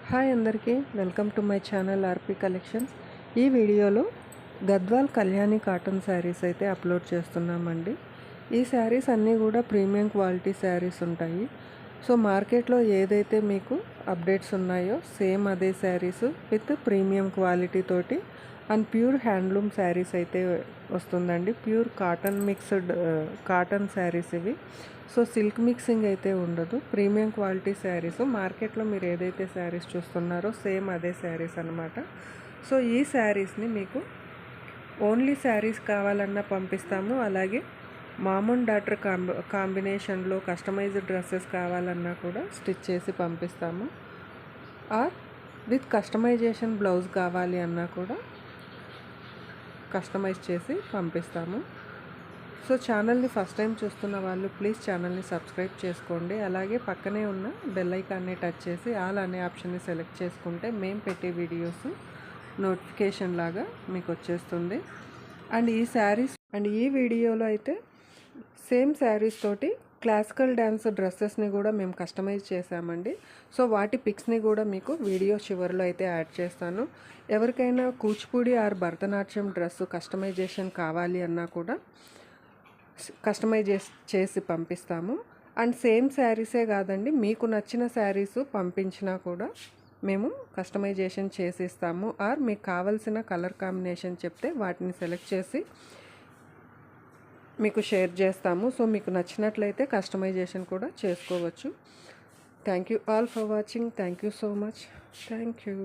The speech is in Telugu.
హాయ్ అందరికీ welcome to my channel RP collections. ఈ వీడియోలో గద్వాల్ కళ్యాణి కాటన్ శారీస్ అయితే అప్లోడ్ చేస్తున్నామండి. ఈ శారీస్ అన్నీ కూడా ప్రీమియం క్వాలిటీ శారీస్ ఉంటాయి. సో మార్కెట్లో ఏదైతే మీకు అప్డేట్స్ ఉన్నాయో సేమ్ అదే శారీస్ విత్ ప్రీమియం క్వాలిటీ తోటి అండ్ ప్యూర్ హ్యాండ్లూమ్ శారీస్ అయితే వస్తుందండి. Pure cotton mixed cotton saris ఇవి. సో సిల్క్ మిక్సింగ్ అయితే ఉండదు. ప్రీమియం క్వాలిటీ శారీస్ మార్కెట్లో మీరు ఏదైతే శారీస్ చూస్తున్నారో సేమ్ అదే శారీస్ అనమాట. సో ఈ శారీస్ని మీకు ఓన్లీ శారీస్ కావాలన్నా పంపిస్తాము, అలాగే మామ్ అండ్ డాటర్ కాంబినేషన్లో కస్టమైజ్డ్ డ్రెస్సెస్ కావాలన్నా కూడా స్టిచ్ చేసి పంపిస్తాము. ఆర్ విత్ కస్టమైజేషన్ బ్లౌజ్ కావాలి అన్నా కూడా కస్టమైజ్ చేసి పంపిస్తాము. సో ఛానల్ని ఫస్ట్ టైం చూస్తున్న వాళ్ళు ప్లీజ్ ఛానల్ని సబ్స్క్రైబ్ చేసుకోండి. అలాగే పక్కనే ఉన్న బెల్ ఐకాన్ని టచ్ చేసి ఆల్ అనే ఆప్షన్ని సెలెక్ట్ చేసుకుంటే మేము పెట్టే వీడియోస్ నోటిఫికేషన్ లాగా మీకు వచ్చేస్తుంది. అండ్ ఈ వీడియోలో అయితే సేమ్ శారీస్ తోటి క్లాసికల్ డ్యాన్స్ డ్రెస్సెస్ని కూడా మేము కస్టమైజ్ చేసామండి. సో వాటి పిక్స్ని కూడా మీకు వీడియో చివరిలో అయితే యాడ్ చేస్తాను. ఎవరికైనా Kuchipudi or Bharatanatyam dress customization కావాలి అన్నా కూడా కస్టమైజ్ చేసి పంపిస్తాము. అండ్ సేమ్ శారీసే కాదండి, మీకు నచ్చిన శారీస్ పంపించినా కూడా మేము కస్టమైజేషన్ చేసి ఇస్తాము. ఆర్ మీకు కావాల్సిన కలర్ కాంబినేషన్ చెప్తే వాటిని సెలెక్ట్ చేసి మీకు షేర్ చేస్తాము. సో మీకు నచ్చినట్లయితే కస్టమైజేషన్ కూడా చేసుకోవచ్చు. Thank you all for watching. Thank you so much. Thank you.